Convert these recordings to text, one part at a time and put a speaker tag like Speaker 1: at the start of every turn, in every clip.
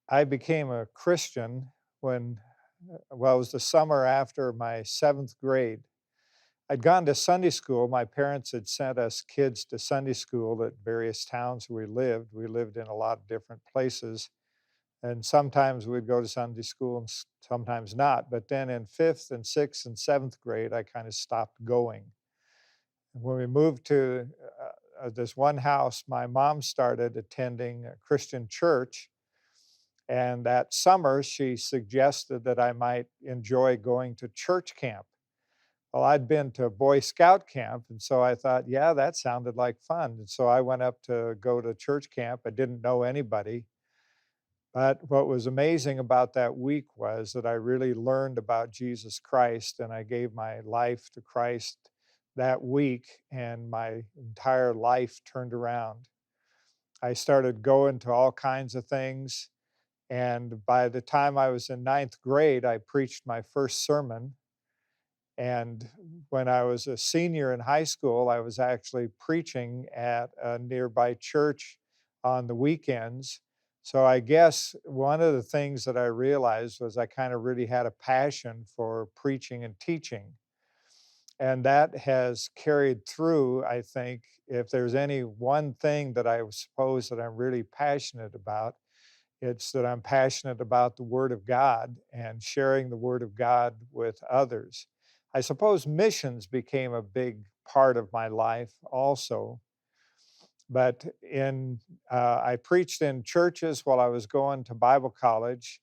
Speaker 1: I became a Christian when, well, it was the summer after my 7th grade. I'd gone to Sunday school. My parents had sent us kids to Sunday school at various towns where we lived. We lived in a lot of different places, and sometimes we'd go to Sunday school and sometimes not. But then in 5th and 6th and 7th grade, I kind of stopped going. When we moved to this one house, my mom started attending a Christian church, and that summer, she suggested that I might enjoy going to church camp. Well, I'd been to Boy Scout camp, and so I thought, yeah, that sounded like fun. And so I went up to go to church camp. I didn't know anybody. But what was amazing about that week was that I really learned about Jesus Christ, and I gave my life to Christ that week, and my entire life turned around. I started going to all kinds of things. And by the time I was in ninth grade, I preached my first sermon. And when I was a senior in high school, I was actually preaching at a nearby church on the weekends. So I guess one of the things that I realized was I kind of really had a passion for preaching and teaching. And that has carried through, I think. If there's any one thing that I suppose that I'm really passionate about, it's that I'm passionate about the Word of God and sharing the Word of God with others. I suppose missions became a big part of my life also, but I preached in churches while I was going to Bible college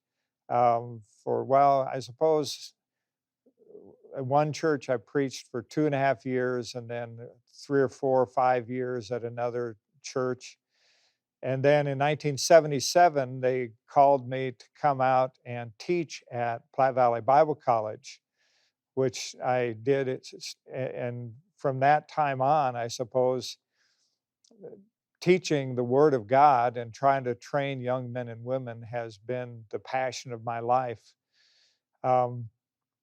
Speaker 1: for, well, I suppose at one church I preached for 2.5 years, and then 3 or 4 or 5 years at another church. And then in 1977, they called me to come out and teach at Platte Valley Bible College, which I did. And from that time on, I suppose, teaching the Word of God and trying to train young men and women has been the passion of my life. Um,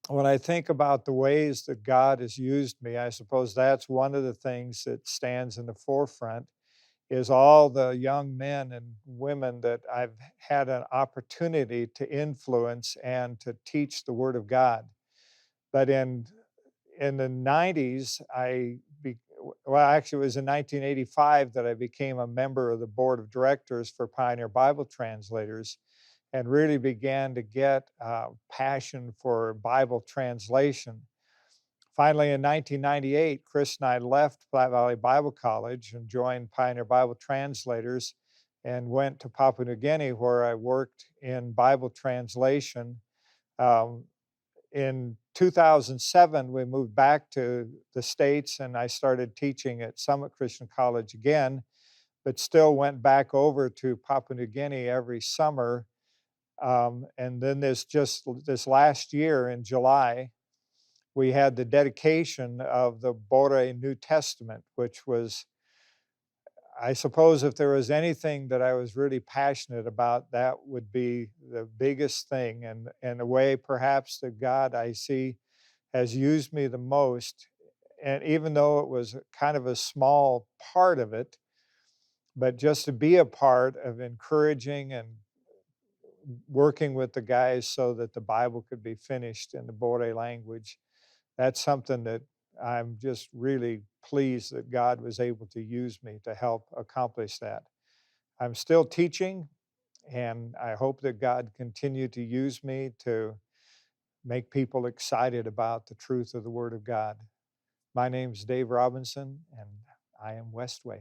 Speaker 1: when I think about the ways that God has used me, I suppose that's one of the things that stands in the forefront is all the young men and women that I've had an opportunity to influence and to teach the Word of God. But in the 90s, well, actually, it was in 1985 that I became a member of the board of directors for Pioneer Bible Translators and really began to get passion for Bible translation. Finally, in 1998, Chris and I left Platte Valley Bible College and joined Pioneer Bible Translators and went to Papua New Guinea, where I worked in Bible translation. Um, in 2007, we moved back to the States, and I started teaching at Summit Christian College again, but still went back over to Papua New Guinea every summer. And then this last year in July, we had the dedication of the Bore New Testament, which was, I suppose, if there was anything that I was really passionate about, that would be the biggest thing. And the way perhaps that God I see has used me the most. And even though it was kind of a small part of it, but just to be a part of encouraging and working with the guys so that the Bible could be finished in the Bore language, that's something that I'm just really pleased that God was able to use me to help accomplish that. I'm still teaching, and I hope that God continue to use me to make people excited about the truth of the Word of God. My name's Dave Robinson, and I am WestWay.